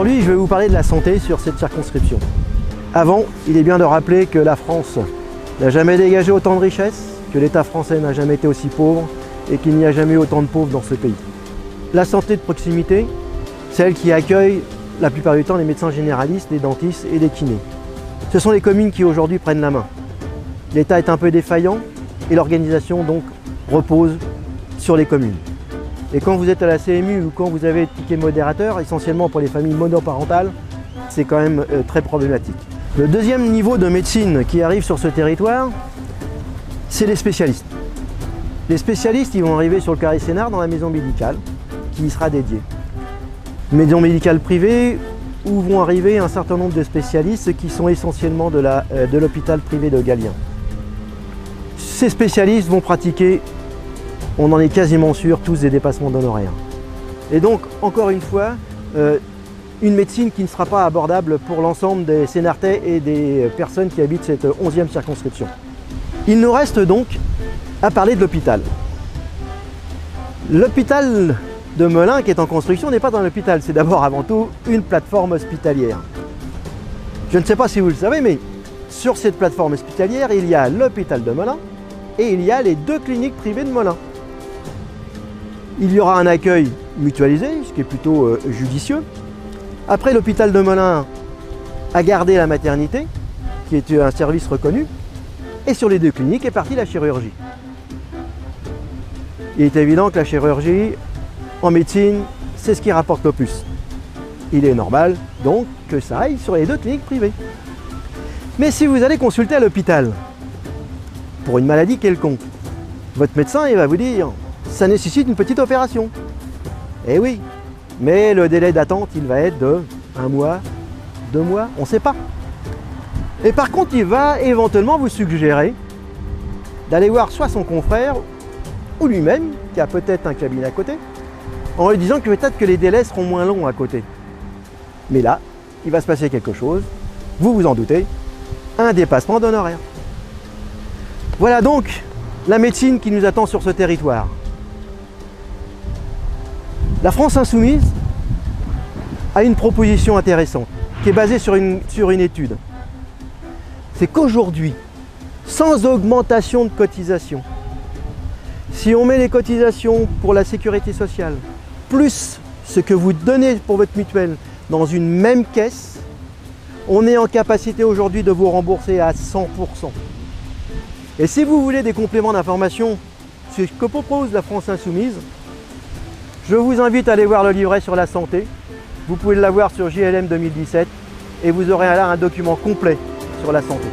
Aujourd'hui, je vais vous parler de la santé sur cette circonscription. Avant, il est bien de rappeler que la France n'a jamais dégagé autant de richesses, que l'État français n'a jamais été aussi pauvre et qu'il n'y a jamais eu autant de pauvres dans ce pays. La santé de proximité, celle qui accueille la plupart du temps les médecins généralistes, les dentistes et les kinés. Ce sont les communes qui aujourd'hui prennent la main. L'État est un peu défaillant et l'organisation donc repose sur les communes. Et quand vous êtes à la CMU ou quand vous avez ticket modérateur, essentiellement pour les familles monoparentales, c'est quand même très problématique. Le deuxième niveau de médecine qui arrive sur ce territoire, c'est les spécialistes. Les spécialistes, ils vont arriver sur le Carré Sénart dans la maison médicale qui y sera dédiée. Maison médicale privée où vont arriver un certain nombre de spécialistes qui sont essentiellement de l'hôpital privé de Galien. Ces spécialistes vont pratiquer, on en est quasiment sûr, tous des dépassements d'honoraires. Et donc, encore une fois, une médecine qui ne sera pas abordable pour l'ensemble des Sénartais et des personnes qui habitent cette 11e circonscription. Il nous reste donc à parler de l'hôpital. L'hôpital de Melun, qui est en construction, n'est pas dans l'hôpital, c'est d'abord avant tout une plateforme hospitalière. Je ne sais pas si vous le savez, mais sur cette plateforme hospitalière, il y a l'hôpital de Melun et il y a les 2 cliniques privées de Melun. Il y aura un accueil mutualisé, ce qui est plutôt judicieux. Après, l'hôpital de Melun a gardé la maternité, qui est un service reconnu, et sur les 2 cliniques est partie la chirurgie. Il est évident que la chirurgie, en médecine, c'est ce qui rapporte le plus. Il est normal donc que ça aille sur les 2 cliniques privées. Mais si vous allez consulter à l'hôpital pour une maladie quelconque, votre médecin il va vous dire ça nécessite une petite opération. Eh oui, mais le délai d'attente il va être de 1 mois, 2 mois, on ne sait pas. Et par contre il va éventuellement vous suggérer d'aller voir soit son confrère ou lui-même, qui a peut-être un cabinet à côté, en lui disant que peut-être que les délais seront moins longs à côté. Mais là, il va se passer quelque chose, vous vous en doutez, un dépassement d'honoraires. Voilà donc la médecine qui nous attend sur ce territoire. La France Insoumise a une proposition intéressante, qui est basée sur une étude. C'est qu'aujourd'hui, sans augmentation de cotisation, si on met les cotisations pour la sécurité sociale, plus ce que vous donnez pour votre mutuelle dans une même caisse, on est en capacité aujourd'hui de vous rembourser à 100%. Et si vous voulez des compléments d'information sur ce que propose la France Insoumise, je vous invite à aller voir le livret sur la santé. Vous pouvez l'avoir sur JLM 2017 et vous aurez là un document complet sur la santé.